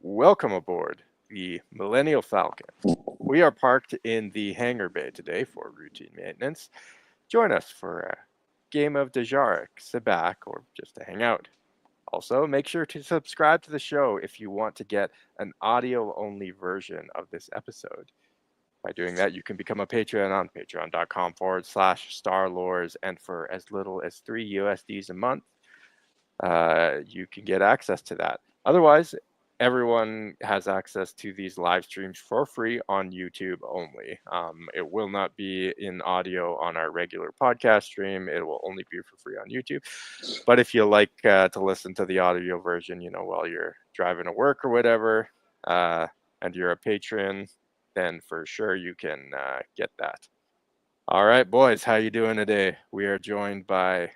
Welcome aboard the Millennial Falcon. We are parked in the hangar bay today for routine maintenance. Join us for a game of Dejarik, sit back, or just to hang out. Also, make sure to subscribe to the show if you want to get an audio-only version of this episode. By doing that, you can become a Patreon on patreon.com/StarLores, and for as little as $3 a month, you can get access to that. Otherwise, everyone has access to these live streams for free on YouTube only. It will not be in audio on our regular podcast stream. It will only be for free on YouTube. But if you like to listen to the audio version, while you're driving to work or whatever, and you're a patron, then for sure you can get that. All right, boys, how you doing today? We are joined by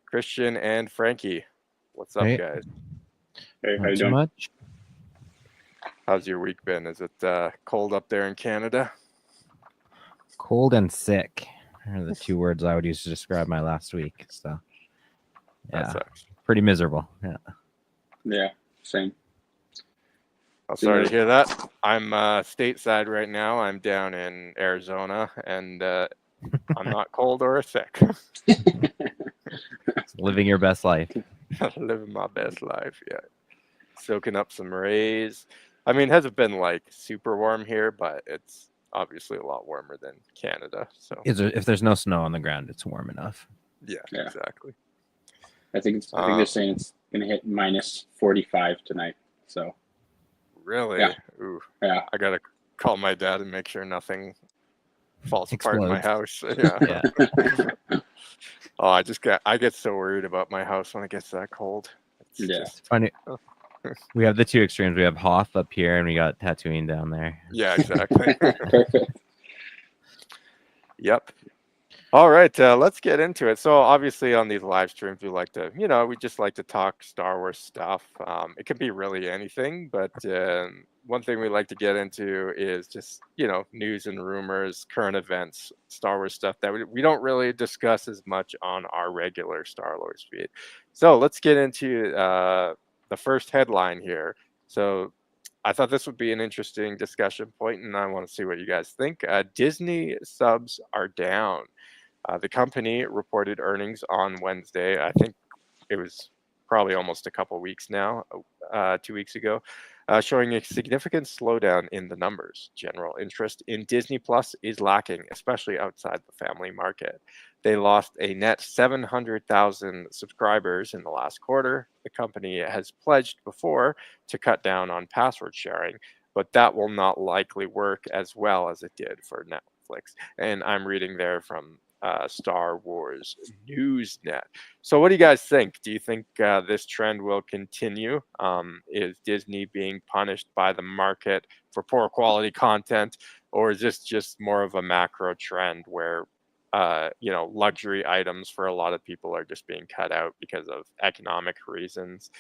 Christian and Frankie. What's up, guys? Hey, how Not you too doing? much. How's your week been? Is it cold up there in Canada? Cold and sick are the two words I would use to describe my last week. So, That yeah, sucks. pretty miserable. Yeah. Yeah, same. I'm sorry to hear that. I'm stateside right now. I'm down in Arizona, and I'm not cold or sick. Living your best life. Living my best life, yeah. Soaking up some rays. I mean, it hasn't been like super warm here, but it's obviously a lot warmer than Canada. So If there's no snow on the ground, it's warm enough. yeah. Exactly. I think they're saying it's gonna hit minus 45 tonight. So Really? Yeah. Ooh. yeah, I gotta call my dad and make sure nothing falls apart in my house. Yeah. Oh, I get so worried about my house when it gets that cold. It's Yeah. It's funny. We have the two extremes. We have Hoth up here, and we got Tatooine down there. Yeah, exactly. perfect. Yep. All right, let's get into it. So obviously on these live streams, we just like to talk Star Wars stuff. It can be really anything, but one thing we like to get into is just, news and rumors, current events, Star Wars stuff that we don't really discuss as much on our regular Star Wars feed. So let's get into the first headline here. So I thought this would be an interesting discussion point, and I want to see what you guys think. Disney subs are down. The company reported earnings on Wednesday. I think it was probably almost a couple weeks now, 2 weeks ago, showing a significant slowdown in the numbers. General interest in Disney Plus is lacking, especially outside the family market. They lost a net 700,000 subscribers in the last quarter. The company has pledged before to cut down on password sharing, but that will not likely work as well as it did for Netflix. And I'm reading there from Star Wars Newsnet. So what do you guys think? Do you think this trend will continue? Is Disney being punished by the market for poor quality content, or is this just more of a macro trend where luxury items for a lot of people are just being cut out because of economic reasons?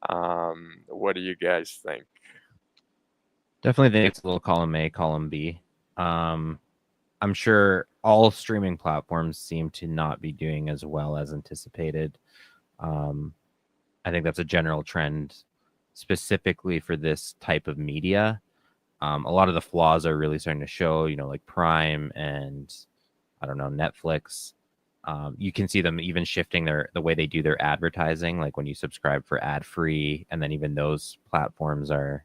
What do you guys think? Definitely think it's a little column A, column B. I'm sure all streaming platforms seem to not be doing as well as anticipated. I think that's a general trend specifically for this type of media. A lot of the flaws are really starting to show, like Prime and I don't know, Netflix. You can see them even shifting the way they do their advertising, like when you subscribe for ad free, and then even those platforms are,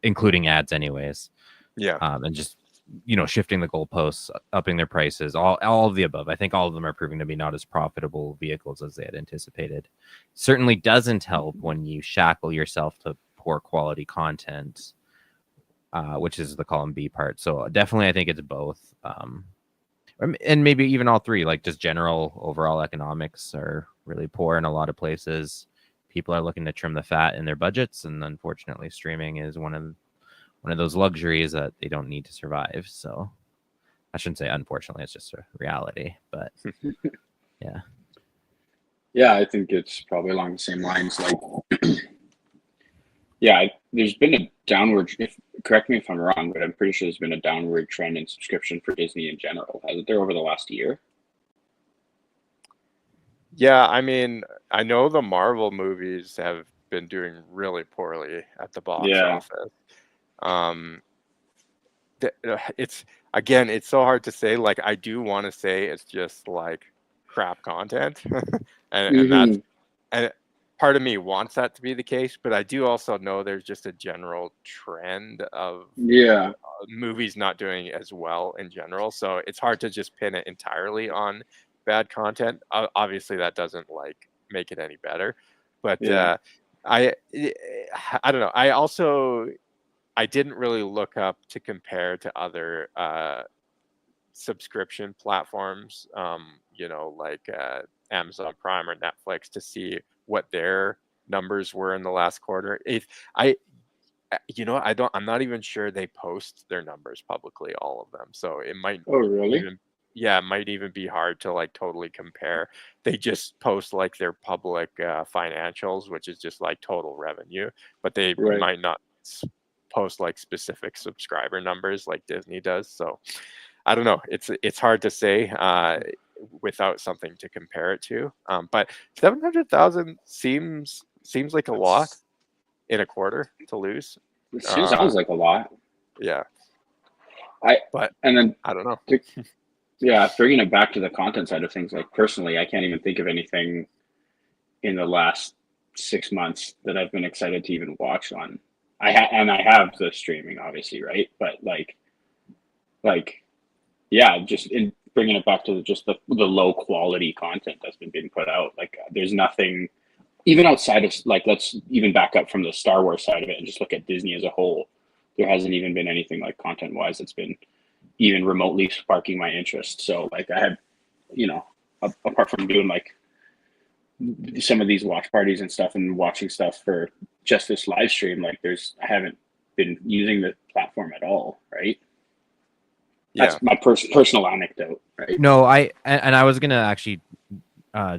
including ads anyways. Yeah. And just shifting the goalposts, upping their prices, all of the above. I think all of them are proving to be not as profitable vehicles as they had anticipated. Certainly doesn't help when you shackle yourself to poor quality content, which is the column B part. So definitely, I think it's both. And maybe even all three, like just general overall economics are really poor in a lot of places. People are looking to trim the fat in their budgets, and unfortunately streaming is one of those luxuries that they don't need to survive. So I shouldn't say unfortunately, it's just a reality, but yeah. Yeah, I think it's probably along the same lines. Like, yeah, there's been a downward, correct me if I'm wrong, but I'm pretty sure there's been a downward trend in subscription for Disney in general. Hasn't there over the last year? Yeah, I mean, I know the Marvel movies have been doing really poorly at the box Yeah. office. It's again, it's so hard to say. Like, I do want to say it's just like crap content, and that's Mhm. and part of me wants that to be the case, but I do also know there's just a general trend of Yeah. movies not doing as well in general. So it's hard to just pin it entirely on bad content. Obviously, that doesn't like make it any better, but Yeah. I I don't know. I didn't really look up to compare to other subscription platforms, like Amazon Prime or Netflix, to see what their numbers were in the last quarter. If I, I'm not even sure they post their numbers publicly, all of them. So it might Oh, really? even, yeah, it might even be hard to like totally compare. They just post like their public financials, which is just like total revenue, but they Right. might not post like specific subscriber numbers like Disney does. So I don't know. It's hard to say without something to compare it to. But 700,000 seems like a lot in a quarter to lose. It sounds like a lot. Yeah, I but and then I don't know. yeah, bringing it back to the content side of things. Like personally, I can't even think of anything in the last 6 months that I've been excited to even watch on. I have the streaming, obviously, right? But like yeah, just in bringing it back to just the low quality content that's been being put out. Like there's nothing even outside of like let's even back up from the Star Wars side of it and just look at Disney as a whole. There hasn't even been anything like content wise that's been even remotely sparking my interest. So like I had, apart from doing like some of these watch parties and stuff and watching stuff for just this live stream, like I haven't been using the platform at all, right? Yeah, That's my personal anecdote, right? No, I was gonna actually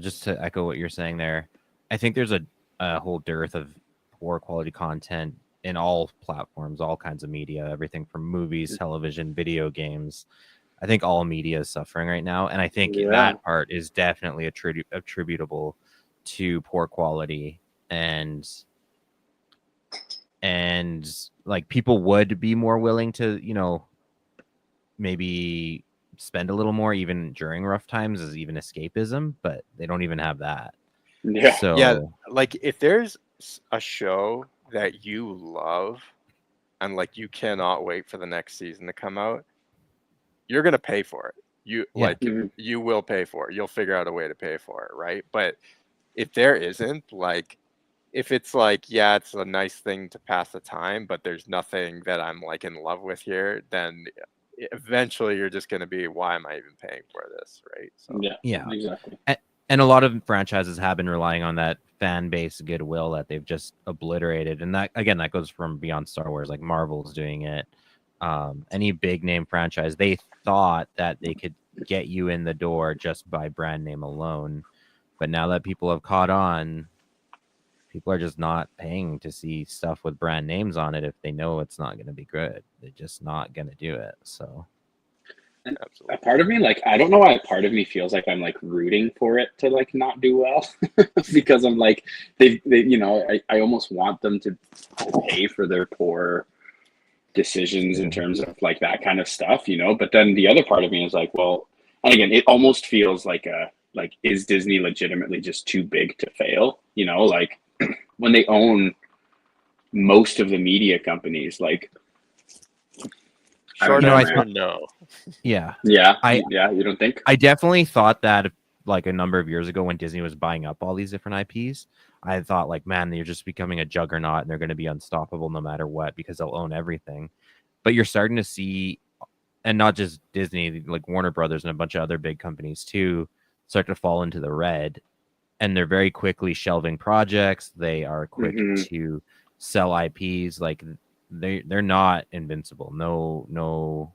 just to echo what you're saying there. I think there's a whole dearth of poor quality content in all platforms, all kinds of media, everything from movies, television, video games. I think all media is suffering right now, and I think Yeah. that part is definitely attributable to poor quality and like people would be more willing to, maybe spend a little more even during rough times as even escapism, but they don't even have that. Yeah. So yeah. Like if there's a show that you love and like you cannot wait for the next season to come out, you're gonna pay for it. You Yeah. like you will pay for it. You'll figure out a way to pay for it, right? But if there isn't, like, if it's like, yeah, it's a nice thing to pass the time, but there's nothing that I'm like in love with here, then eventually you're just gonna be, why am I even paying for this, right? So Yeah. Exactly. And a lot of franchises have been relying on that fan base goodwill that they've just obliterated. And that, again, that goes from beyond Star Wars, like Marvel's doing it. Any big name franchise, they thought that they could get you in the door just by brand name alone. But now that people have caught on, people are just not paying to see stuff with brand names on it if they know it's not going to be good. They're just not going to do it. So And absolutely. a part of me, like, I don't know why a part of me feels like I'm like rooting for it to like not do well because I'm like, I almost want them to pay for their poor decisions in terms of like that kind of stuff, but then the other part of me is like, well, and again, it almost feels like is Disney legitimately just too big to fail? Like when they own most of the media companies, like Short You know, I answer, thought- no. yeah, you don't think? I definitely thought that like a number of years ago when Disney was buying up all these different IPs, I thought like, man, they're just becoming a juggernaut and they're going to be unstoppable no matter what because they'll own everything. But you're starting to see, and not just Disney, like Warner Brothers and a bunch of other big companies too, start to fall into the red. And they're very quickly shelving projects. They are quick to sell IPs. Like they're not invincible. No,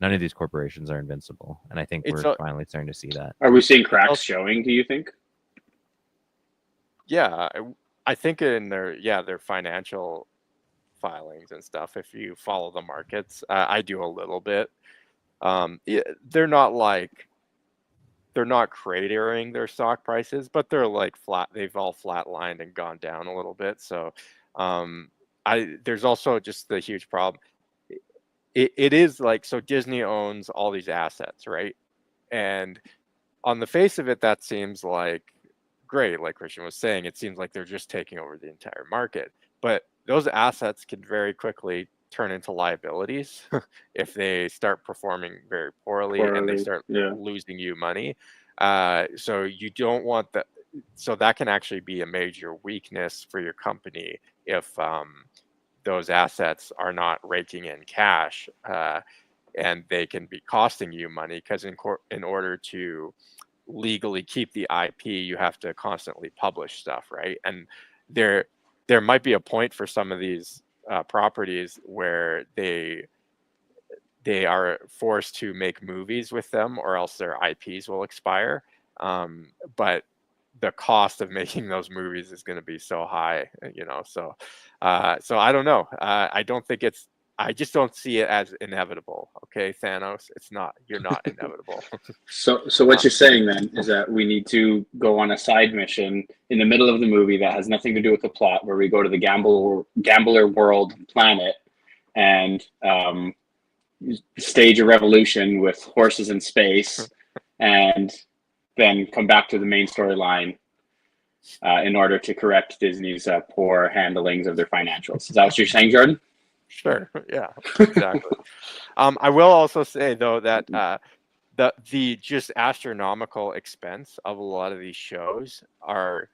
none of these corporations are invincible. And I think we're finally starting to see that. Are we seeing cracks showing, do you think? Yeah, I think in their financial filings and stuff, if you follow the markets, I do a little bit. They're not like they're not cratering their stock prices, but they're like flat. They've all flatlined and gone down a little bit. So there's also just the huge problem. It is like, so Disney owns all these assets, right? And on the face of it, that seems like great. Like Christian was saying, it seems like they're just taking over the entire market. But those assets can very quickly turn into liabilities if they start performing very poorly and they start losing you money. So you don't want that. So that can actually be a major weakness for your company if those assets are not raking in cash, and they can be costing you money, because in order to legally keep the IP, you have to constantly publish stuff, right? And there might be a point for some of these properties where they are forced to make movies with them, or else their IPs will expire. But the cost of making those movies is going to be so high, So I don't know. I don't think I just don't see it as inevitable. Okay, Thanos, you're not inevitable. So what you're saying then is that we need to go on a side mission in the middle of the movie that has nothing to do with the plot, where we go to the gambler world planet and stage a revolution with horses in space, and then come back to the main storyline in order to correct Disney's poor handlings of their financials. Is that what you're saying, Jordan? Sure. Yeah, exactly. I will also say, though, that the just astronomical expense of a lot of these shows are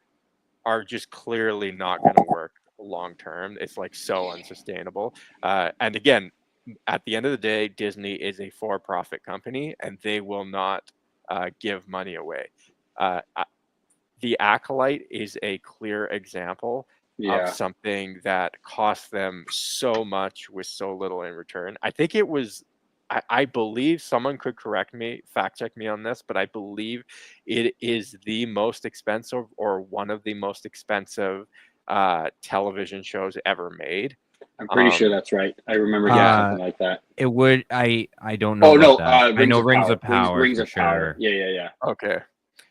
just clearly not going to work long term. It's like so unsustainable. And again, at the end of the day, Disney is a for-profit company, and they will not give money away. The Acolyte is a clear example of something that cost them so much with so little in return. I think it was, I believe, someone could correct me, fact check me on this, but I believe it is the most expensive, or one of the most expensive television shows ever made. I'm pretty sure that's right. I remember getting something like that. It would. I don't know. That. I know Rings of Power. Rings for of sure. Power. Yeah. Okay.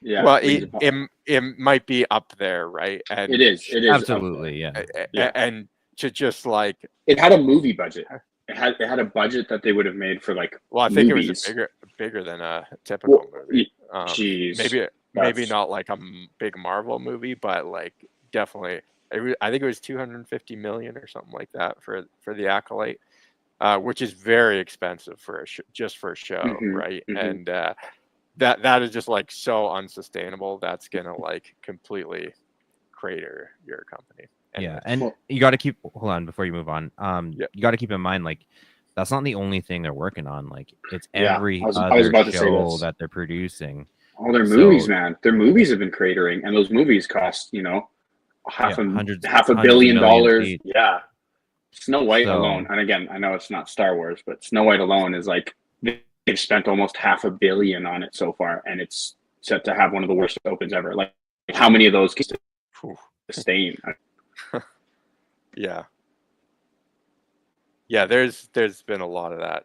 Yeah. Well, it might be up there, right? And it is absolutely, yeah. And to just like, it had a movie budget. It had a budget that they would have made for like. Well, I think movies. it was bigger than a typical movie. Jeez. Maybe not like a big Marvel movie, but like definitely. I think it was 250 million or something like that for the Acolyte, which is very expensive for just for a show, right? And that is just like so unsustainable. That's gonna like completely crater your company. Yeah, and you got to keep, hold on before you move on. You got to keep in mind, like, that's not the only thing they're working on. Like, it's every other show that they're producing. All their movies, man. Their movies have been cratering, and those movies cost, half a billion dollars. Each. Yeah. Snow White alone, and again, I know it's not Star Wars, but Snow White alone is like, they've spent almost $500 million on it so far, and it's set to have one of the worst opens ever. Like, how many of those can sustain? Yeah, there's been a lot of that.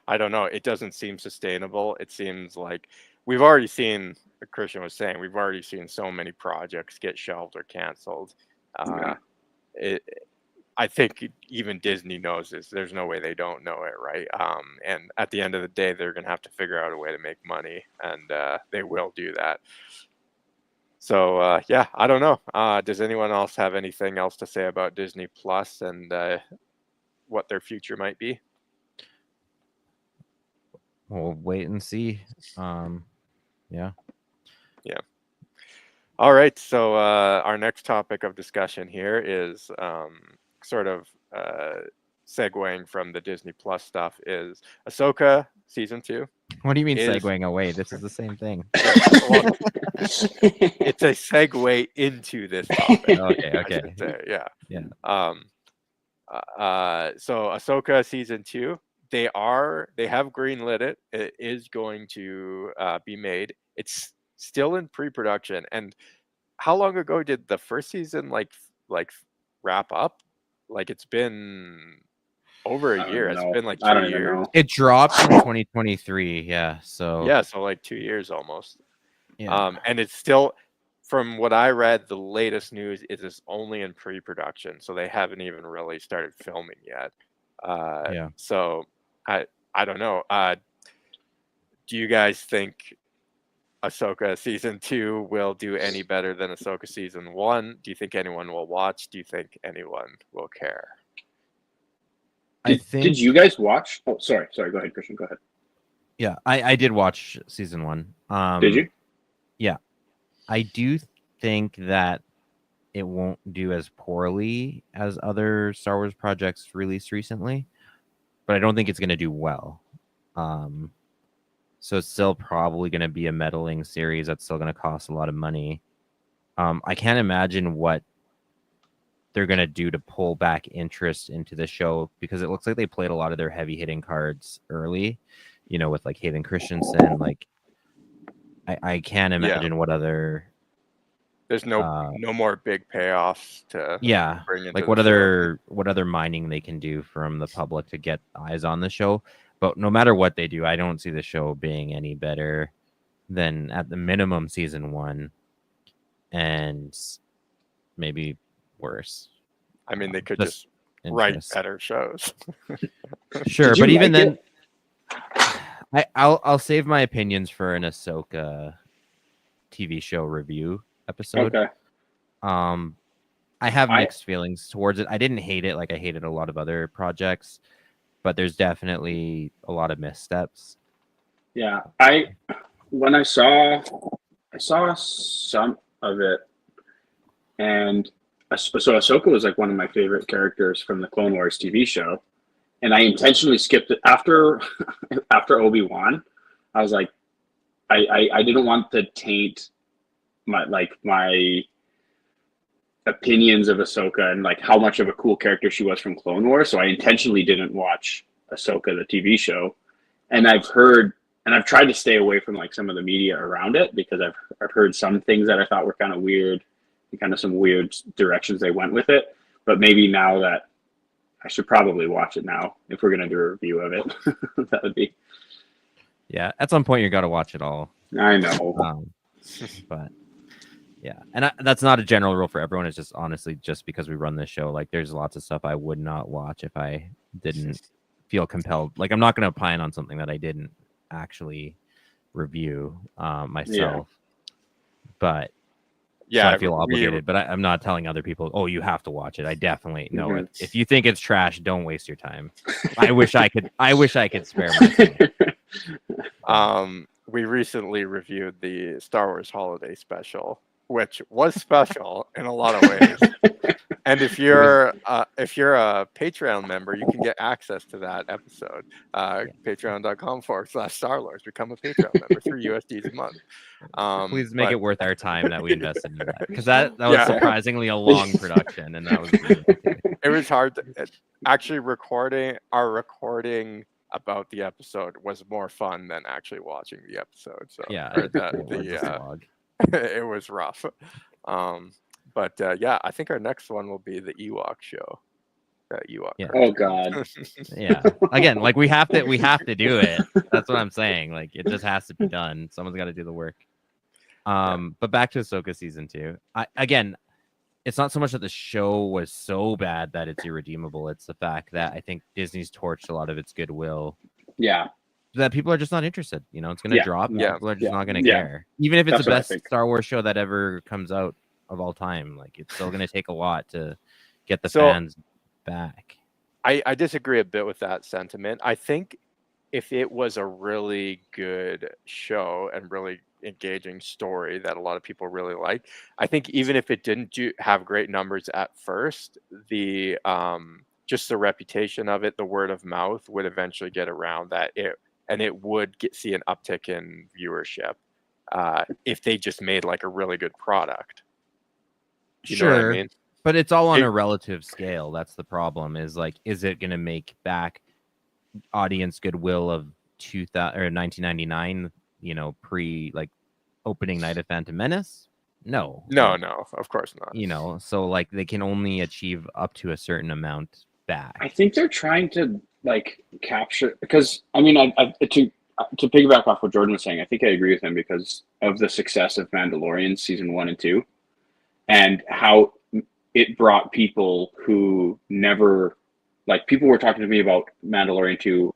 I don't know. It doesn't seem sustainable. It seems like we've already seen, like Christian was saying, we've already seen so many projects get shelved or canceled. I think even Disney knows this. There's no way they don't know it, right? And at the end of the day, they're going to have to figure out a way to make money, and they will do that. So, I don't know. Does anyone else have anything else to say about Disney Plus and what their future might be? We'll wait and see. Yeah. All right. So our next topic of discussion here is sort of segueing from the Disney Plus stuff is Ahsoka season 2. What do you mean segueing away? This is the same thing. It's a segue into this topic. Okay. Yeah. So Ahsoka season 2, they have greenlit it. It is going to be made. It's still in pre-production. And how long ago did the first season like wrap up? Like, it's been over I a don't year. even It's know. been like I 2 don't even years. know. It dropped in 2023. Yeah. So Yeah, so like 2 years almost. yeah. And it's still, from what I read, the latest news is it's only in pre-production, so they haven't even really started filming yet. Yeah. So I don't know. Do you guys think Ahsoka season 2 will do any better than Ahsoka season 1? Do you think anyone will watch? Do you think anyone will care? I Did think you guys watch? Oh, sorry. Go ahead, Christian. Go ahead. yeah, I did watch season 1. Did you? Yeah. I do think that it won't do as poorly as other Star Wars projects released recently, but I don't think it's going to do well. So it's still probably going to be a meddling series that's still going to cost a lot of money. I can't imagine what they're going to do to pull back interest into the show, because it looks like they played a lot of their heavy hitting cards early, with like Hayden Christensen. Like, I can't imagine what other There's no more big payoffs to bring into like the show. what other mining they can do from the public to get eyes on the show. But no matter what they do, I don't see the show being any better than at the minimum season 1, and maybe worse. I mean, they could Just just write interest. better shows. Sure, Did you but even like then, I'll save my opinions for an Ahsoka TV show review episode. Okay. I have mixed feelings towards it. I didn't hate it like I hated a lot of other projects, but there's definitely a lot of missteps. Yeah, when I saw some of it, and so Ahsoka was like one of my favorite characters from the Clone Wars TV show, and I intentionally skipped it after Obi-Wan. I was like, I didn't want to taint my opinions of Ahsoka and like how much of a cool character she was from Clone Wars, so I intentionally didn't watch Ahsoka the TV show. And I've tried to stay away from like some of the media around it, because I've heard some things that I thought were kind of weird, and kind of some weird directions they went with it. But maybe now that I should probably watch it now if we're gonna do a review of it. That would be. Yeah, at some point you got to watch it all. I know. But yeah, and that's not a general rule for everyone. It's just honestly just because we run this show. Like, there's lots of stuff I would not watch if I didn't feel compelled. Like, I'm not going to opine on something that I didn't actually review myself. But Yeah, so I feel obligated. But I'm not telling other people, oh, you have to watch it. I definitely know it. If you think it's trash, don't waste your time. I wish I could. I wish I could spare my time. We recently reviewed the Star Wars Holiday Special, which was special in a lot of ways. And if you're a Patreon member, you can get access to that episode. Patreon.com/StarLords. Become a Patreon member, $3 a month. Please make it worth our time that we invested in that, because that was surprisingly a long production, and that was really it was hard to, actually recording about the episode was more fun than actually watching the episode. So yeah, it was rough. But yeah, I think our next one will be the Ewok show. Ewok. Yeah. Oh God. Yeah. Again, like we have to do it. That's what I'm saying. Like, it just has to be done. Someone's got to do the work. But back to Ahsoka season 2. Again, it's not so much that the show was so bad that it's irredeemable. It's the fact that I think Disney's torched a lot of its goodwill. Yeah. That people are just not interested. It's going to drop. Yeah. People are just not going to care. Even if it's the best Star Wars show that ever comes out of all time, like, it's still going to take a lot to get the fans back. I disagree a bit with that sentiment. I think if it was a really good show and really engaging story that a lot of people really like, I think even if it didn't have great numbers at first, the just the reputation of it, the word of mouth would eventually get around that it would see an uptick in viewership if they just made like a really good product. You know what I mean? But it's all on a relative scale. That's the problem. Is it going to make back audience goodwill of 1999? Pre opening night of Phantom Menace? No, of course not. So like they can only achieve up to a certain amount back. I think they're trying to like capture, because I mean, to piggyback off what Jordan was saying, I think I agree with him because of the success of Mandalorian season 1 and 2, and how it brought people who never, like, people were talking to me about Mandalorian 2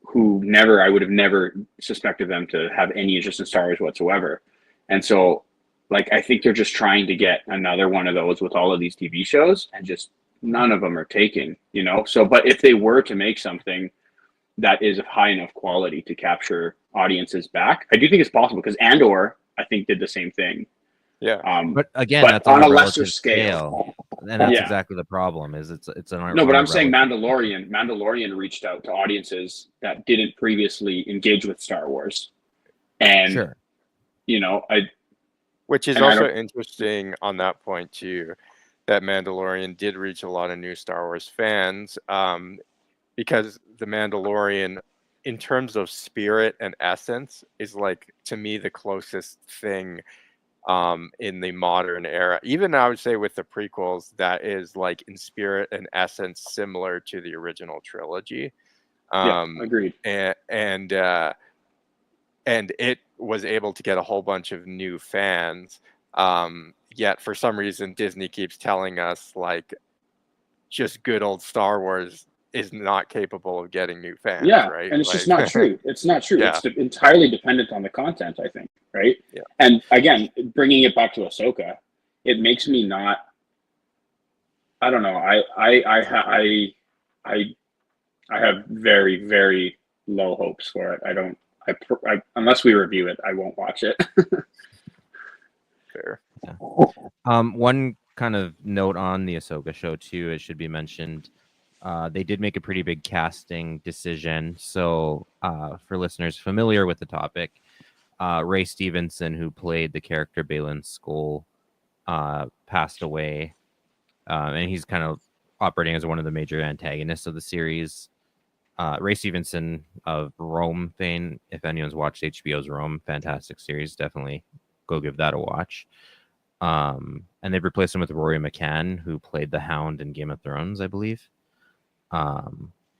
who never, I would have never suspected them to have any interest in Star Wars whatsoever. And so, like, I think they're just trying to get another one of those with all of these TV shows, and just none of them are taking, you know? So, but if they were to make something that is of high enough quality to capture audiences back, I do think it's possible, because Andor, I think, did the same thing. Yeah. But again, but that's on on a a lesser relative scale. and that's Yeah. exactly the problem. Is it's on No, but on a I'm saying relative- Mandalorian reached out to audiences that didn't previously engage with Star Wars. And, Sure. you know, Which is And I also don't- interesting on that point too, that Mandalorian did reach a lot of new Star Wars fans, because the Mandalorian, in terms of spirit and essence, is, like, to me, the closest thing in the modern era. Even I would say with the prequels, that is, like, in spirit and essence similar to the original trilogy. yeah, Um, agreed. and it was able to get a whole bunch of new fans. Yet for some reason, Disney keeps telling us, like, just good old Star Wars is not capable of getting new fans, Yeah, right? and it's Like, just not true. It's not true. Yeah. It's entirely dependent on the content, I think, right? Yeah. And again, bringing it back to Ahsoka, it makes me not. I don't know. I have very, very low hopes for it. I don't. Unless we review it, I won't watch it. fair. One kind of note on the Ahsoka show too, it should be mentioned. They did make a pretty big casting decision. So, for listeners familiar with the topic, Ray Stevenson, who played the character Baylan Skoll, passed away, and he's kind of operating as one of the major antagonists of the series. Ray Stevenson of Rome fame, if anyone's watched HBO's Rome, fantastic series, definitely go give that a watch. And they've replaced him with Rory McCann, who played the Hound in Game of Thrones, I believe.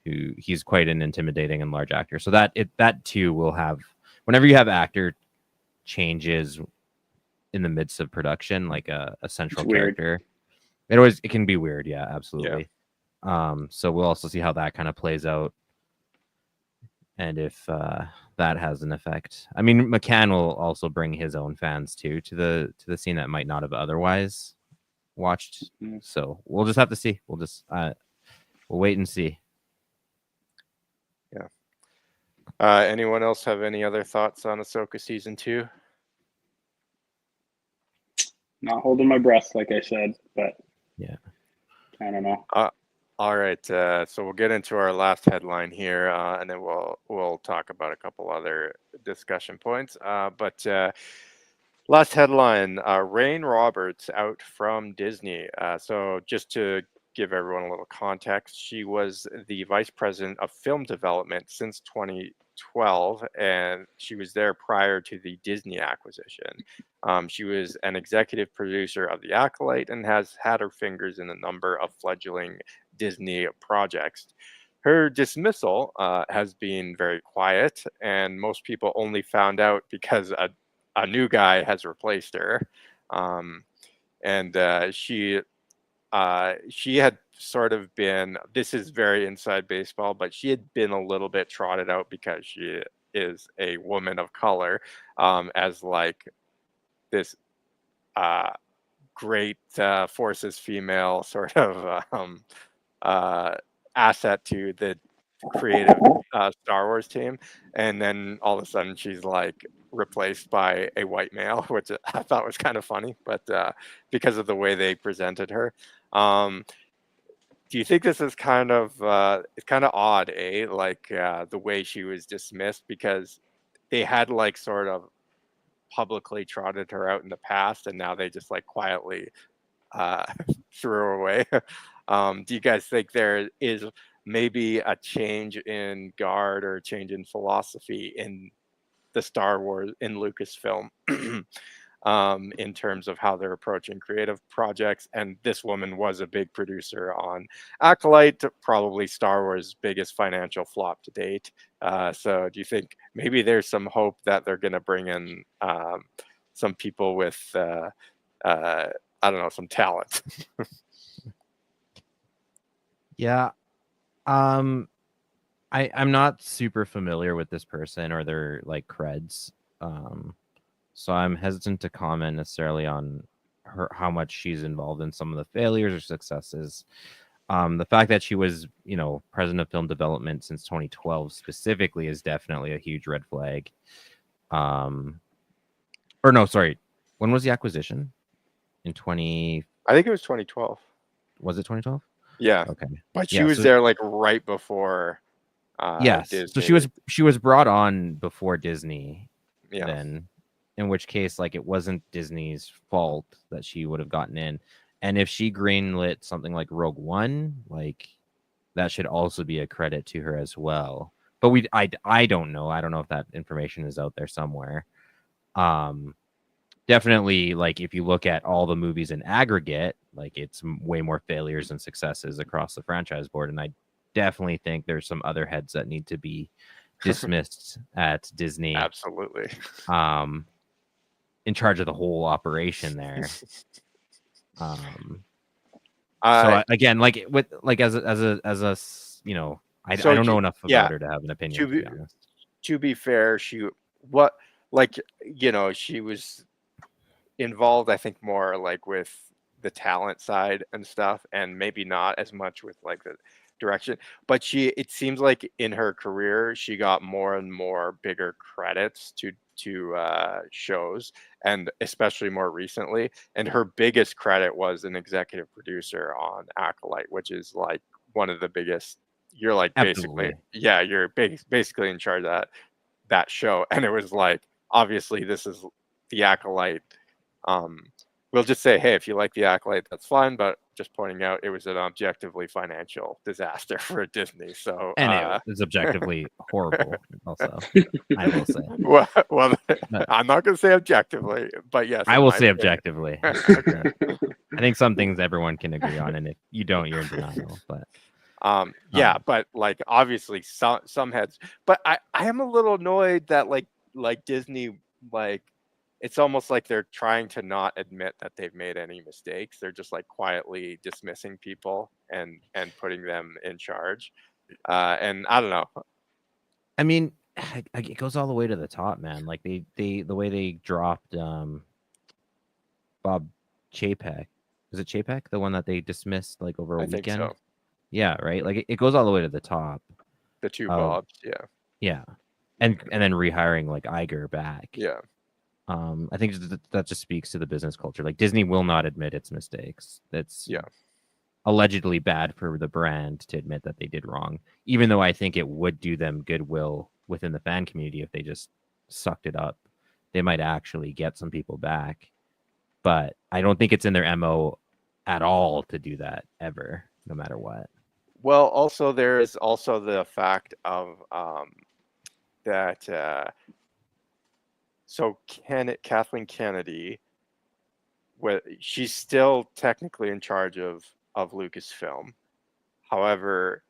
He's quite an intimidating and large actor. So that too will have, whenever you have actor changes in the midst of production, like a central character, it can be weird. Yeah, absolutely. So we'll also see how that kind of plays out, and if that has an effect. I mean, McCann will also bring his own fans too to the scene that might not have otherwise watched. So we'll just have to see. We'll wait and see. Yeah. Anyone else have any other thoughts on Ahsoka season 2? Not holding my breath, like I said, but yeah, I don't know. All right, so we'll get into our last headline here, and then we'll talk about a couple other discussion points. But last headline: Rain Roberts out from Disney. So just to give everyone a little context, she was the vice president of film development since 2012, and she was there prior to the Disney acquisition. She was an executive producer of The Acolyte and has had her fingers in a number of fledgling Disney projects. Her dismissal has been very quiet, and most people only found out because a new guy has replaced her. And she had sort of been, this is very inside baseball, but she had been a little bit trotted out because she is a woman of color, as, like, this great forces female sort of asset to the creative Star Wars team. And then all of a sudden she's, like, replaced by a white male, which I thought was kind of funny, but because of the way they presented her. Do you think this is kind of it's kind of odd, eh? Like, the way she was dismissed, because they had, like, sort of publicly trotted her out in the past, and now they just, like, quietly threw her away. Do you guys think there is maybe a change in guard or a change in philosophy in the Star Wars, in Lucasfilm, in terms of how they're approaching creative projects. And this woman was a big producer on Acolyte, probably Star Wars' biggest financial flop to date. So do you think maybe there's some hope that they're going to bring in some people with, I don't know, some talent? Yeah. I'm not super familiar with this person or their like creds. So I'm hesitant to comment necessarily on how much she's involved in some of the failures or successes. The fact that she was, president of film development since 2012 specifically is definitely a huge red flag. Or no, sorry. When was the acquisition? In 20 I think it was 2012. Was it 2012? Yeah. Okay. But she Yeah, was so there like right before yes. So Disney. she was brought on before Disney Yeah. then, in which case like it wasn't Disney's fault that she would have gotten in. And if she greenlit something like Rogue One, like that should also be a credit to her as well. But I don't know. I don't know if that information is out there somewhere. Definitely, like if you look at all the movies in aggregate, like it's way more failures than successes across the franchise board. And I definitely think there's some other heads that need to be dismissed at Disney. Absolutely. In charge of the whole operation there. So again, like with like as a I don't know enough about her to have an opinion. To be honest. To be fair, she was involved, I think, more like with the talent side and stuff, and maybe not as much with like the direction. But it seems like in her career, she got more and more bigger credits to shows, and especially more recently. And her biggest credit was an executive producer on Acolyte, which is like one of the biggest. You're like Absolutely. you're basically in charge of that show. And it was like, obviously this is the Acolyte. We'll just say, hey, if you like the Acolyte, that's fine, but just pointing out it was an objectively financial disaster for Disney. So and it was objectively horrible also, I will say. Well, I'm not going to say objectively, but yes, I will say objectively. Okay. I think some things everyone can agree on, and if you don't, you're in denial. But but like obviously some heads, but I am a little annoyed that like Disney, like it's almost like they're trying to not admit that they've made any mistakes. They're just like quietly dismissing people and putting them in charge. And I don't know. I mean, it goes all the way to the top, man. Like the way they dropped Bob Chapek. Was it Chapek, the one that they dismissed like over a weekend? Think so. Yeah, right. Like it goes all the way to the top. The two Bobs, yeah, and then rehiring like Iger back. Yeah. I think that just speaks to the business culture. Like Disney will not admit its mistakes. That's allegedly bad for the brand to admit that they did wrong, even though I think it would do them goodwill within the fan community if they just sucked it up. They might actually get some people back, but I don't think it's in their MO at all to do that ever, no matter what. Well, also there is also the fact of that so Kathleen Kennedy, she's still technically in charge of Lucasfilm. However,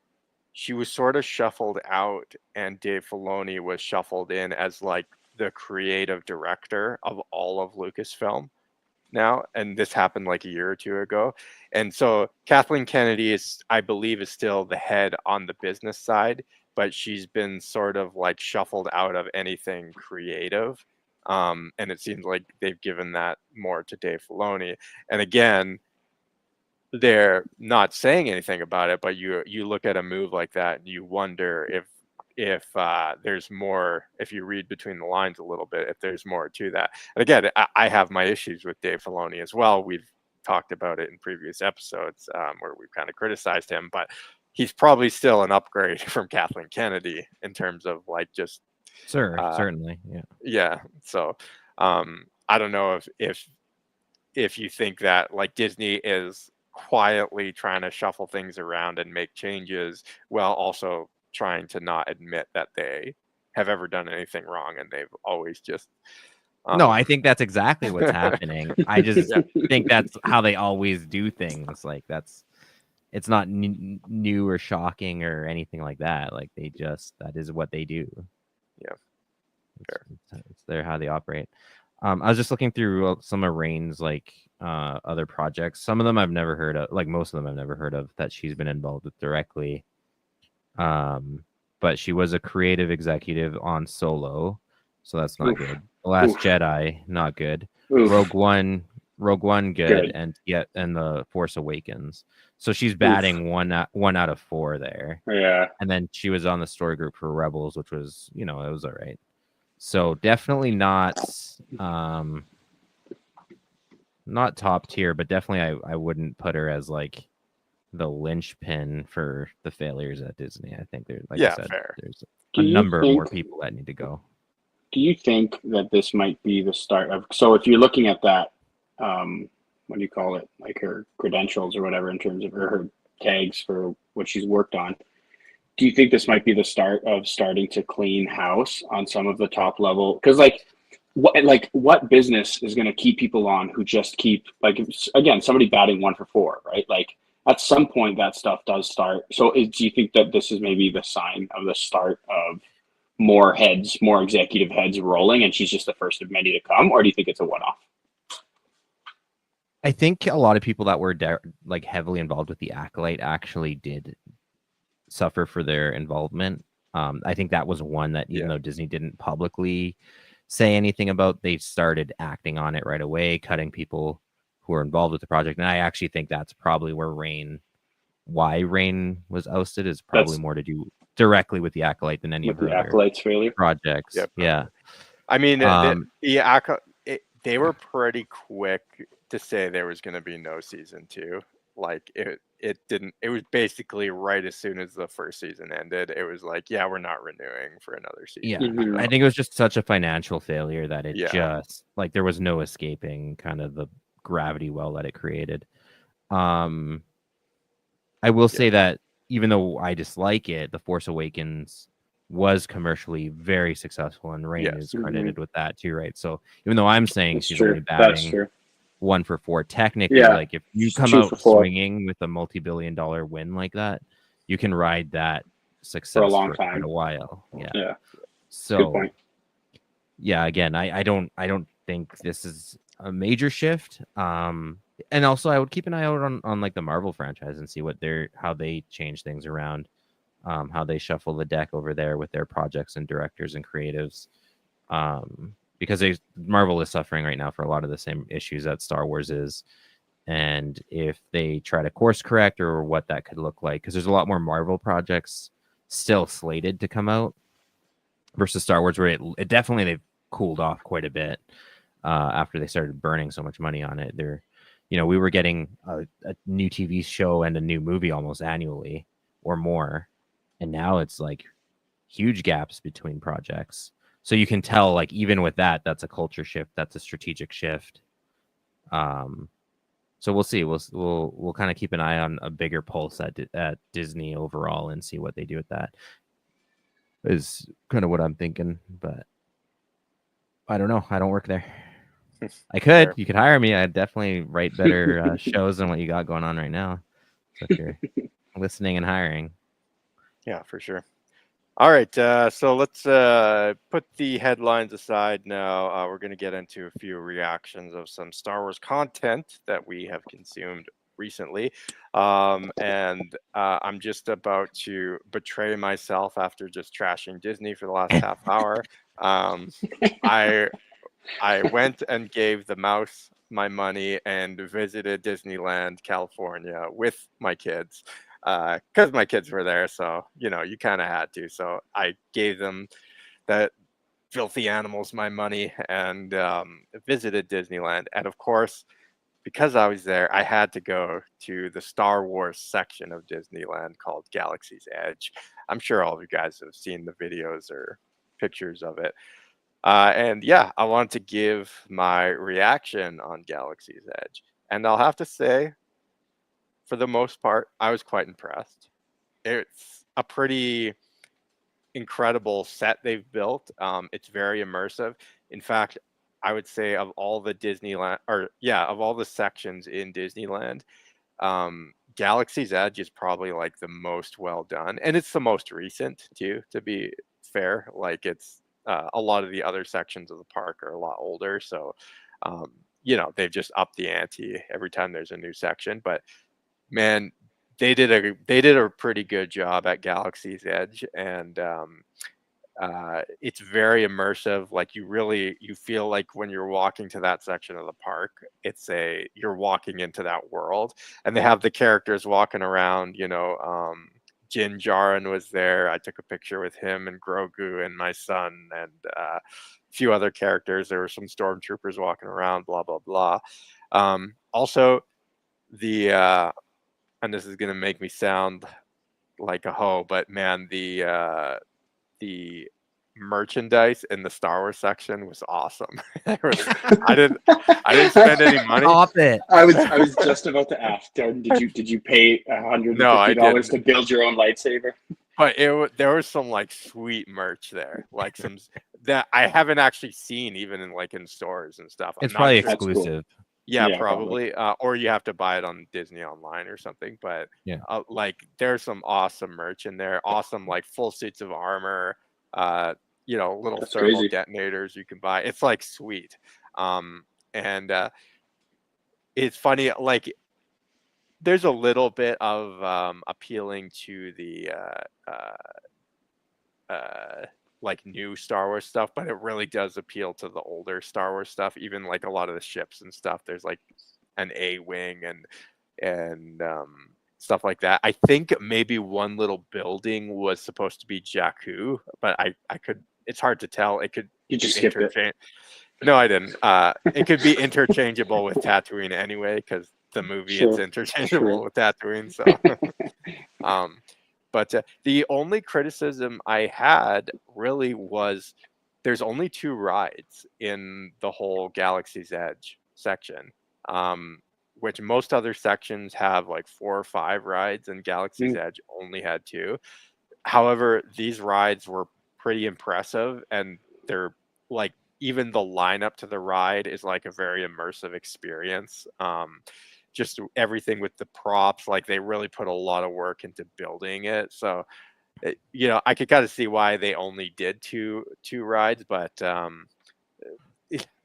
she was sort of shuffled out, and Dave Filoni was shuffled in as like the creative director of all of Lucasfilm now. And this happened like a year or two ago. And so Kathleen Kennedy I believe is still the head on the business side, but she's been sort of like shuffled out of anything creative. And it seems like they've given that more to Dave Filoni. And again, they're not saying anything about it, but you look at a move like that and you wonder if there's more, if you read between the lines a little bit, if there's more to that. And again, I have my issues with Dave Filoni as well. We've talked about it in previous episodes where we've kind of criticized him, but he's probably still an upgrade from Kathleen Kennedy in terms of like just certainly. Yeah. So I don't know if you think that like Disney is quietly trying to shuffle things around and make changes while also trying to not admit that they have ever done anything wrong, and they've always just No, I think that's exactly what's happening. I just Yeah. think that's how they always do things. Like it's not new or shocking or anything like that. Like that is what they do. Yeah. Fair. It's their how they operate. I was just looking through some of Rain's like other projects. Some of them I've never heard of. Like most of them I've never heard of that she's been involved with directly. But she was a creative executive on Solo, so that's not good. The Last Jedi, not good. Rogue One, good, and The Force Awakens. So she's batting one out of 4 there. Yeah. And then she was on the story group for Rebels, which was, it was all right. So definitely not top tier, but definitely I wouldn't put her as like the linchpin for the failures at Disney. I think there's, like I said, fair. there's a number of more people that need to go. Do you think that this might be the start of? So if you're looking at that, what do you call it? Like her credentials or whatever in terms of her tags for what she's worked on. Do you think this might be the start of starting to clean house on some of the top level? Because what business is going to keep people on who just keep again somebody batting 1 for 4, right? Like at some point that stuff does start. So do you think that this is maybe the sign of the start of more executive heads rolling, and she's just the first of many to come, or do you think it's a one-off? I think a lot of people that were like heavily involved with the Acolyte actually did suffer for their involvement. I think that was one that even though Disney didn't publicly say anything about, they started acting on it right away, cutting people who were involved with the project. And I actually think that's probably where why Rain was ousted is probably more to do directly with the Acolyte than any of the Acolyte's failure projects. Yeah. I mean, they were pretty quick to say there was going to be no season 2. Like it didn't. It was basically right as soon as the first season ended. It was like, yeah, we're not renewing for another season. Yeah, I think it was just such a financial failure that it just like there was no escaping kind of the gravity well that it created. I will say that even though I dislike it, The Force Awakens was commercially very successful, and Rain is credited with that too, right? So even though I'm saying she's only batting 1 for 4, technically, like if you come out swinging with a multi-billion-dollar win like that, you can ride that success for a long time, quite a while. Yeah. So, good point. Yeah, again, I don't think this is a major shift. And also I would keep an eye out on like the Marvel franchise and see how they change things around, how they shuffle the deck over there with their projects and directors and creatives. Because Marvel is suffering right now for a lot of the same issues that Star Wars is. And if they try to course correct or what that could look like, because there's a lot more Marvel projects still slated to come out versus Star Wars, where it definitely they've cooled off quite a bit after they started burning so much money on it. We were getting a new TV show and a new movie almost annually or more. And now it's like huge gaps between projects. So you can tell, like, even with that's a culture shift, that's a strategic shift. So we'll see. We'll kind of keep an eye on a bigger pulse at Disney overall and see what they do with that. Is kind of what I'm thinking, but I don't know. I don't work there. I could. You could hire me. I'd definitely write better shows than what you got going on right now. So if you're listening and hiring. Yeah, for sure. All right, so let's put the headlines aside now. We're going to get into a few reactions of some Star Wars content that we have consumed recently. And I'm just about to betray myself after just trashing Disney for the last half hour. I went and gave the mouse my money and visited Disneyland, California with my kids. Because my kids were there, so you kind of had to. So I gave them that filthy animals my money and visited Disneyland. And of course, because I was there, I had to go to the Star Wars section of Disneyland called Galaxy's Edge. I'm sure all of you guys have seen the videos or pictures of it. And yeah, I wanted to give my reaction on Galaxy's Edge. And I'll have to say, for the most part, I was quite impressed. It's a pretty incredible set they've built. It's very immersive. In fact, I would say of all the Disneyland, of all the sections in Disneyland, Galaxy's Edge is probably like the most well done, and it's the most recent too. To be fair, like it's a lot of the other sections of the park are a lot older, so they've just upped the ante every time there's a new section. But man, they did a pretty good job at Galaxy's Edge, and it's very immersive. Like you feel like when you're walking to that section of the park, you're walking into that world, and they have the characters walking around. Din Djarin was there. I took a picture with him and Grogu and my son and a few other characters. There were some stormtroopers walking around. Blah blah blah. Also, and this is gonna make me sound like a hoe, but man, the merchandise in the Star Wars section was awesome. I didn't spend any money. Stop it. I was just about to ask, Jordan, did you pay $150 to build your own lightsaber? But there was some like sweet merch there, like some that I haven't actually seen even in stores and stuff. It's probably exclusive. Cool. Yeah, probably. Or you have to buy it on Disney Online or something. But yeah, there's some awesome merch in there. Awesome, like full suits of armor. Little That's thermal crazy. detonators you can buy. It's like sweet. And it's funny. Like there's a little bit of appealing to the like new Star Wars stuff, but it really does appeal to the older Star Wars stuff. Even like a lot of the ships and stuff. There's like an A-wing and stuff like that. I think maybe one little building was supposed to be Jakku, but I could. It's hard to tell. You just skipped it. No, I didn't. It could be interchangeable with Tatooine anyway, because the movie is interchangeable with Tatooine. So, but the only criticism I had really was there's only 2 rides in the whole Galaxy's Edge section, which most other sections have like 4 or 5 rides, and Galaxy's Edge only had 2. However, these rides were pretty impressive, and they're like, even the lineup to the ride is like a very immersive experience. Just everything with the props, like they really put a lot of work into building it. So, I could kind of see why they only did two rides, but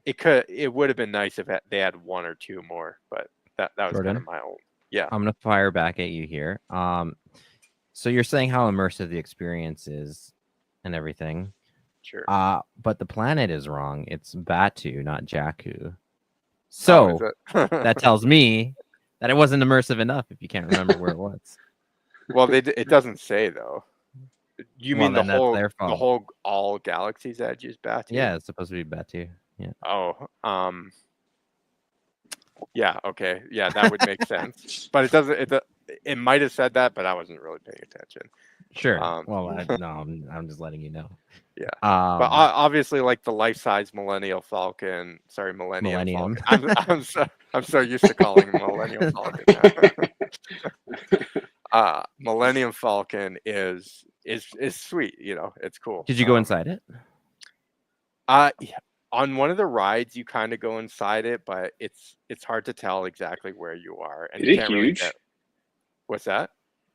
it would have been nice if they had 1 or 2 more. But that was Jordan, kind of my own. Yeah, I'm gonna fire back at you here. So you're saying how immersive the experience is and everything. Sure. But the planet is wrong. It's Batu, not Jakku. So that tells me that it wasn't immersive enough if you can't remember where it was. Well, it doesn't say though. You mean the whole all Galaxy's Edge is Batu? Yeah, it's supposed to be Batu. Yeah. Oh, yeah. Okay. Yeah, that would make sense. But it doesn't. It might have said that, but I wasn't really paying attention. Sure. I'm just letting you know. Yeah. But obviously, like the life-size Millennial Falcon. Sorry, Millennium. I'm so used to calling him Millennial Falcon now. Millennium Falcon is sweet. It's cool. Did you go inside it? On one of the rides, you kind of go inside it, but it's hard to tell exactly where you are. And is it huge? What's that?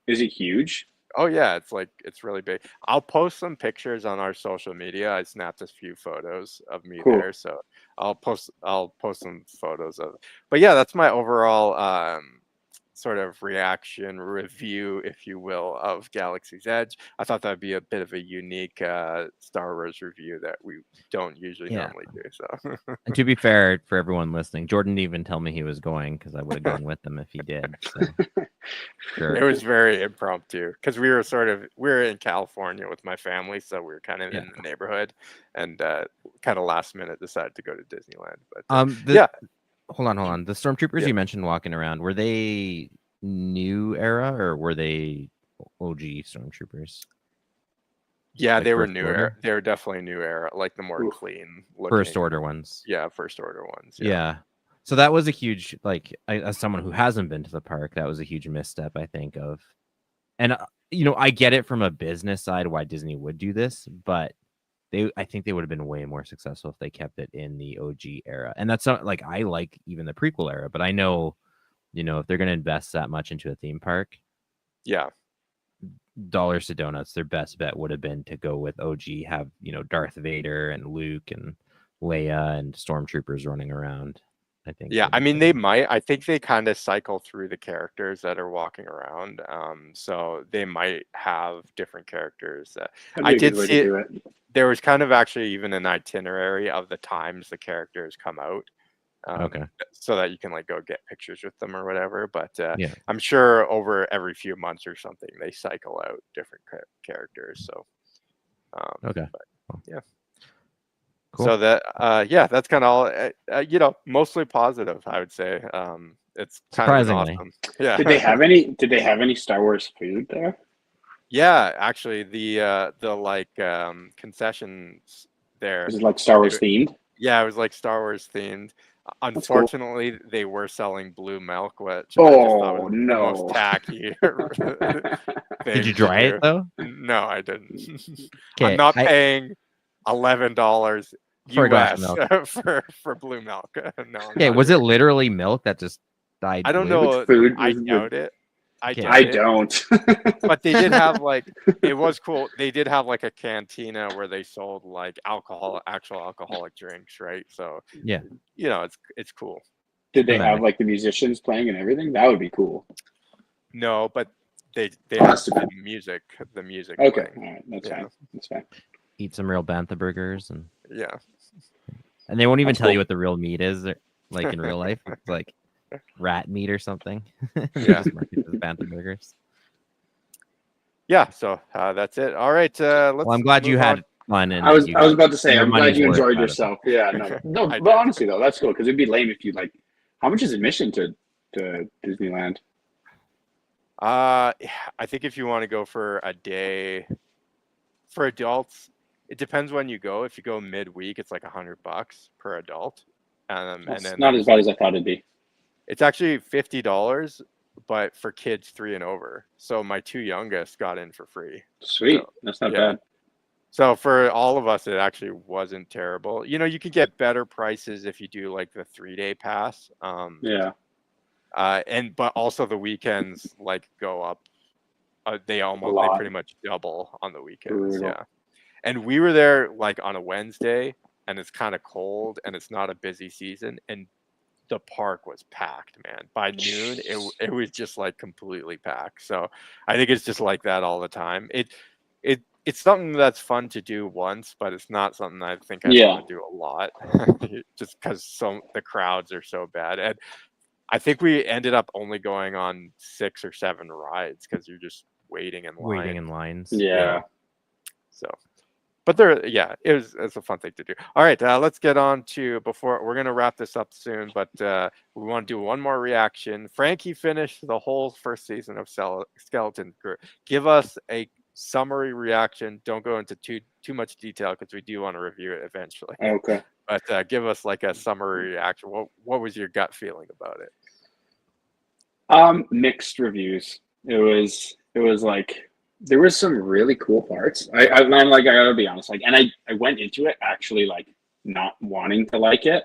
Is it huge? Oh yeah, it's really big. I'll post some pictures on our social media. I snapped a few photos of me there, so I'll post some photos of. But yeah, that's my overall sort of reaction review, if you will, of Galaxy's Edge. I thought that'd be a bit of a unique Star Wars review that we don't usually normally do. So, and to be fair for everyone listening, Jordan didn't even tell me he was going, because I would have gone with him if he did. So. Sure. It was very impromptu because we were in California with my family, so we were kind of in the neighborhood, and kind of last minute decided to go to Disneyland. But hold on. The stormtroopers you mentioned walking around, were they new era or were they OG stormtroopers? Yeah, like they were new era. They were definitely new era, like the more clean looking first order ones. Yeah, first order ones. Yeah. So that was a huge, like, as someone who hasn't been to the park, that was a huge misstep, I think, and I get it from a business side why Disney would do this, but I think they would have been way more successful if they kept it in the OG era. And that's not like I like even the prequel era, but I know, if they're going to invest that much into a theme park, Yeah. dollars to donuts, their best bet would have been to go with OG, have, Darth Vader and Luke and Leia and stormtroopers running around. I think. Yeah, I mean, they might. I think they kind of cycle through the characters that are walking around. So they might have different characters. That'd I be a did good way see to it. do it. There was kind of actually even an itinerary of the times the characters come out. Okay. So that you can like go get pictures with them or whatever. But Yeah. I'm sure over every few months or something, they cycle out different characters. So Okay. yeah. Cool. So that that's kind of all. Mostly positive, I would say. It's kind of Surprisingly. awesome. Yeah. Did they have any Star Wars food there? Yeah, actually, the like concessions there. Was it like Star Wars themed? Yeah, it was like Star Wars themed. cool. Unfortunately, they were selling blue milk, which I just thought was the most tacky. Did you try it though? No, I didn't. Okay, I'm not paying $11 for a glass US of milk. for blue milk. No. Okay, was it literally milk that just died? I don't blue? know. With food? I doubt it. I Okay. doubt I it. don't. But they did have it was cool. They did have like a cantina where they sold like actual alcoholic drinks, right? So Yeah. it's cool. Did they Right. have like the musicians playing and everything? That would be cool. No, but they It have has to the music. Okay, playing. all right, that's Yeah. fine. That's fine. Eat some real bantha burgers and Yeah. they won't even That's tell you cool. what the real meat is, like in real life. It's like rat meat or something. They Yeah. just market it as bantha burgers. Yeah. So that's it. All right. Let's. Well, I'm glad you move had on. fun. And I was you about to say, your I'm glad money's you worth enjoyed out of it. yourself. Yeah, no, I but did. honestly though, that's cool because it'd be lame if you like. How much is admission to Disneyland? I think if you want to go for a day, for adults, it depends when you go. If you go midweek, it's like $100 per adult, and That's then not as bad as I thought it'd be. it's actually $50, but for kids 3 and over. So my 2 youngest got in for free. Sweet, So, that's not yeah. bad. So for all of us, it actually wasn't terrible. You could get better prices if you do like the 3-day pass. Yeah, But also the weekends like go up. They lot. pretty much double on the weekends. Brutal. Yeah. And we were there like on a Wednesday, and it's kind of cold, and it's not a busy season, and the park was packed, man. By noon, it was just like completely packed. So I think it's just like that all the time. It's something that's fun to do once, but it's not something I think I want to do a lot, just because the crowds are so bad. And I think we ended up only going on 6 or 7 rides because you're just waiting in line. Waiting in lines. Yeah. So, but it's a fun thing to do. All right, let's get on to we're gonna wrap this up soon, but we want to do one more reaction. Frankie finished the whole first season of Skeleton Crew. Give us a summary reaction. Don't go into too much detail because we do want to review it eventually. Okay. But give us like a summary reaction. What was your gut feeling about it? Mixed reviews. It was like there was some really cool parts. I gotta be honest, and I went into it actually like not wanting to like it,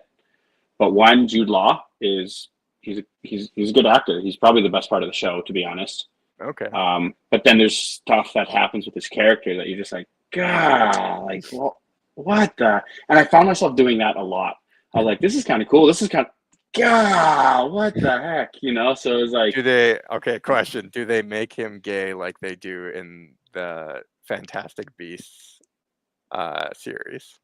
but one, Jude Law he's a good actor. He's probably the best part of the show, to be honest. Okay. But then there's stuff that happens with his character that you're just like, God, like what the? And I found myself doing that a lot. I was like, this is kind of cool. This is kind of, God, what the heck, So it was like, question. Do they make him gay like they do in the Fantastic Beasts series?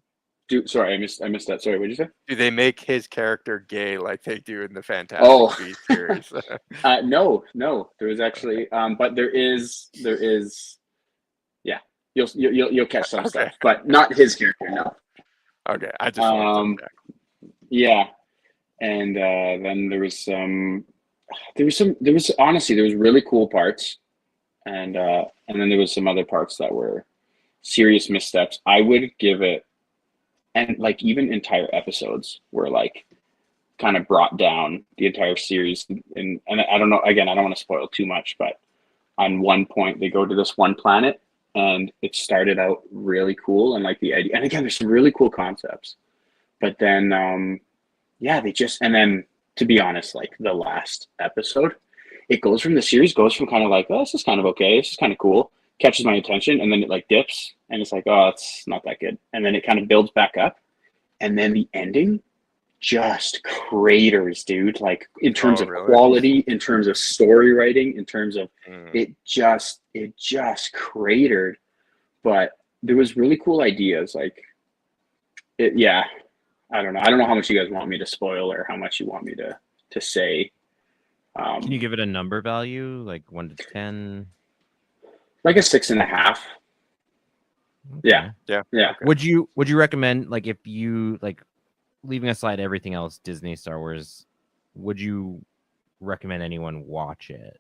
Sorry, I missed that. Sorry, what did you say? Do they make his character gay like they do in the Fantastic Beasts series? No. There was actually, but there is, yeah. You'll catch some stuff, but not his character. No. Okay, I just wanted to check. Yeah, and then there was honestly there was really cool parts, and then there was some other parts that were serious missteps. I would give it. And like even entire episodes were like kind of brought down the entire series. And I don't know, again, I don't want to spoil too much, but on one point they go to this one planet and it started out really cool, and like the idea, and again, there's some really cool concepts, but then they just, and then to be honest, like the last episode, the series goes from kind of like, oh, this is kind of okay, this is kind of cool, catches my attention, and then it like dips, and it's like, oh, it's not that good, and then it kind of builds back up, and then the ending just craters, dude. Like in terms of really? quality, in terms of story writing, in terms of it just cratered. But there was really cool ideas. Like it, yeah. I don't know. I don't know how much you guys want me to spoil or how much you want me to say. Can you give it a number value, like 1 to 10? Like a 6.5. Okay. Yeah. Yeah. Would you recommend, like, if you like, leaving aside everything else, Disney, Star Wars, would you recommend anyone watch it?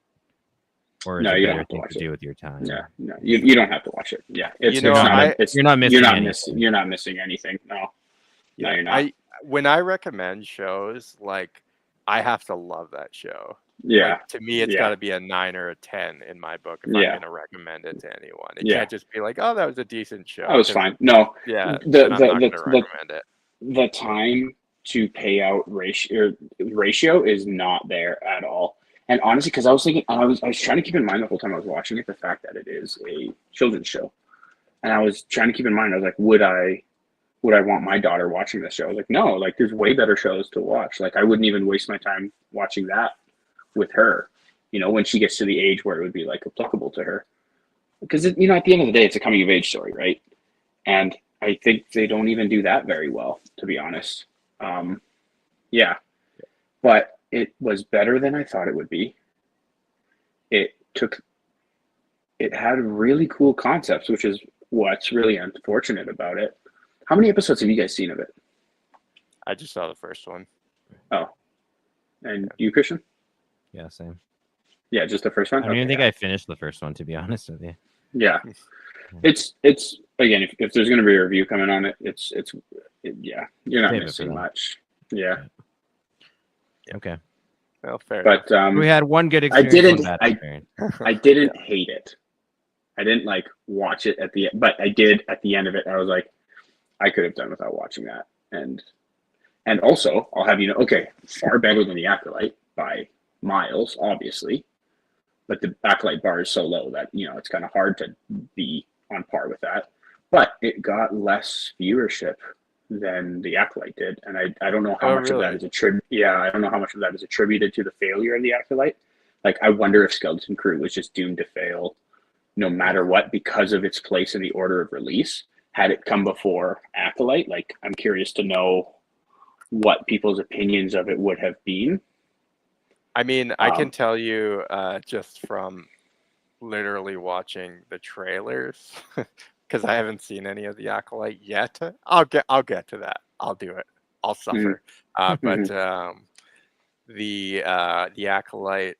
Or is No, it you don't better have to thing watch to do it. with your time? Yeah, no, you don't have to watch it. Yeah, it's, You know, it's not. I- You're not missing anything. You're not missing anything. No, no, you're not. When I recommend shows, like I have to love that show. Yeah, Like, to me, it's yeah. got to be a 9 or a 10 in my book if Yeah. I'm going to recommend it to anyone. It Yeah. can't just be like, oh, that was a decent show. That was 'cause, fine. No, Yeah, the then I'm not going to the recommend it. the time to payout ratio is not there at all. And honestly, because I was thinking, I was trying to keep in mind the whole time I was watching it, the fact that it is a children's show, and I was trying to keep in mind, I was like, would I want my daughter watching this show? I was like, no, like there's way better shows to watch. Like I wouldn't even waste my time watching that with her, when she gets to the age where it would be like applicable to her. Because, at the end of the day, it's a coming of age story, right? And I think they don't even do that very well, to be honest. Yeah, but it was better than I thought it would be. It had really cool concepts, which is what's really unfortunate about it. How many episodes have you guys seen of it? I just saw the first one. Oh, and you, Christian? Yeah, same. Yeah, just the first one. I don't even think I finished the first one, to be honest with you. Yeah, it's again, if there's going to be a review coming on it, yeah, you're not Save it missing for them. much. Yeah, Okay. Well, fair but We had one good I experience. didn't- one bad experience. I didn't hate it. I didn't like watch it at the end, but I did at the end of it. I was like, I could have done without watching that. And also, I'll have okay, far better than the Acolyte by miles, obviously. But the Acolyte bar is so low that, it's kind of hard to be on par with that. But it got less viewership than the Acolyte did. And I don't know how much of that is I don't know how much of that is attributed to the failure of the Acolyte. Like, I wonder if Skeleton Crew was just doomed to fail no matter what because of its place in the order of release. Had it come before Acolyte, like, I'm curious to know what people's opinions of it would have been. I mean, I can tell you just from literally watching the trailers, because I haven't seen any of the Acolyte yet. I'll get to that. I'll do it. I'll suffer. But the Acolyte,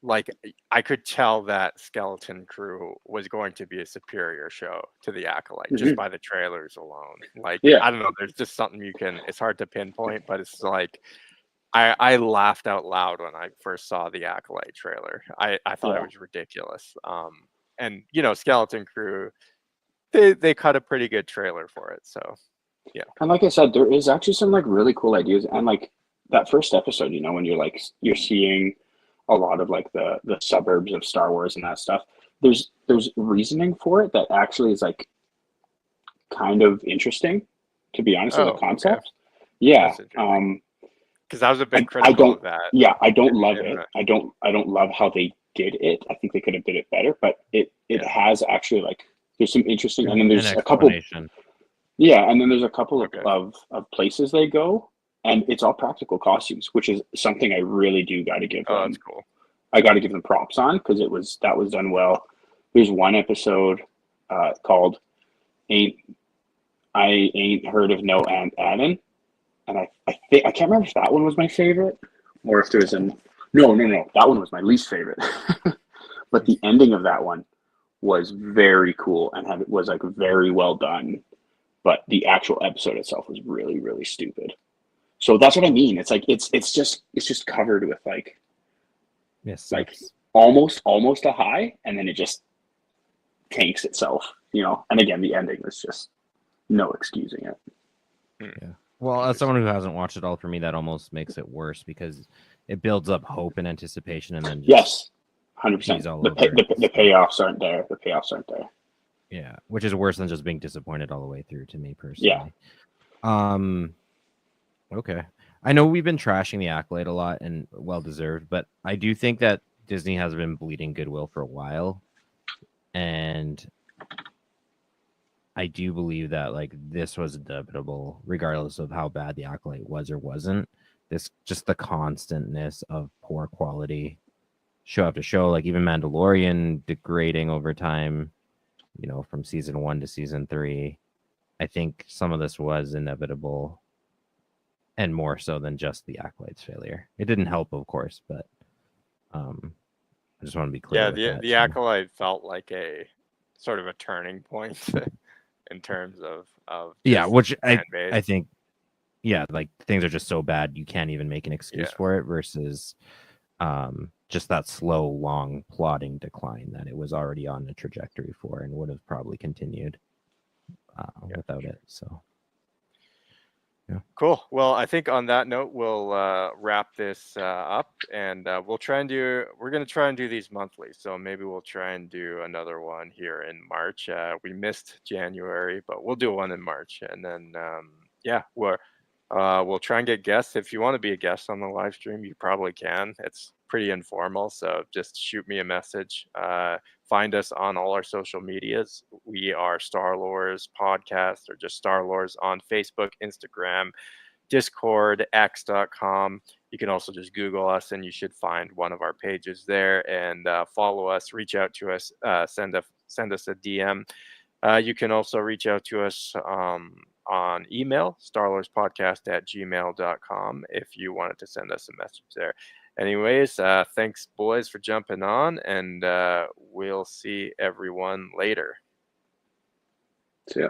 like, I could tell that Skeleton Crew was going to be a superior show to the Acolyte just by the trailers alone. Like, I don't know, there's just something it's hard to pinpoint, but it's like, I laughed out loud when I first saw the Acolyte trailer. I thought it was ridiculous. And Skeleton Crew, they cut a pretty good trailer for it. So yeah. And like I said, there is actually some like really cool ideas. And like that first episode, when you're seeing a lot of like the suburbs of Star Wars and that stuff, there's reasoning for it that actually is like kind of interesting, to be honest, as a concept. Okay. Yeah. Because I was a bit critical of that. Yeah, I don't love it. I don't love how they did it. I think they could have did it better, but it has actually like there's some interesting, and then there's a couple. Yeah, and then there's a couple of places they go, and it's all practical costumes, which is something I really do got to give them. Oh, that's cool. I got to give them props on because that was done well. There's one episode called "I Ain't Heard of No Aunt Adam." And I think I can't remember if that one was my favorite or if there was no, that one was my least favorite. But the ending of that one was very cool and was like very well done. But the actual episode itself was really, really stupid. So that's what I mean. It's like it's just covered with like yes, like almost a high, and then it just tanks itself, you know. And again, the ending was just no excusing it. Yeah. Well, as someone who hasn't watched it all, for me, that almost makes it worse because it builds up hope and anticipation, and then just Yes, 100%. all The over it. the payoffs aren't there. The payoffs aren't there. Yeah, which is worse than just being disappointed all the way through to me personally. Yeah. Okay. I know we've been trashing the Accolade a lot and well deserved, but I do think that Disney has been bleeding goodwill for a while. And I do believe that like this was inevitable, regardless of how bad the Accolade was or wasn't. This just the constantness of poor quality show after show, like even Mandalorian degrading over time, you know, from season 1 to season 3. I think some of this was inevitable, and more so than just the Accolades failure. It didn't help, of course, but I just want to be clear. Yeah, with that the too. Acolyte felt like a sort of a turning point in terms of Yeah, just which fan base. I think, yeah, like things are just so bad you can't even make an excuse Yeah. for it versus just that slow, long, plodding decline that it was already on a trajectory for and would have probably continued without it. So. Yeah. Cool. Well, I think on that note, we'll wrap this up, and we're going to try and do these monthly. So maybe we'll try and do another one here in March. We missed January, but we'll do one in March, and then yeah, we'll try and get guests. If you want to be a guest on the live stream, you probably can. It's pretty informal, so just shoot me a message. Find us on all our social medias. We are Star Lores Podcast, or just Star Lores on Facebook, Instagram, Discord, X.com. You can also just Google us, and you should find one of our pages there. And follow us, reach out to us, send us a DM. You can also reach out to us on email, starlordspodcast@gmail.com, if you wanted to send us a message there. Anyways, thanks, boys, for jumping on, and we'll see everyone later. So, yeah.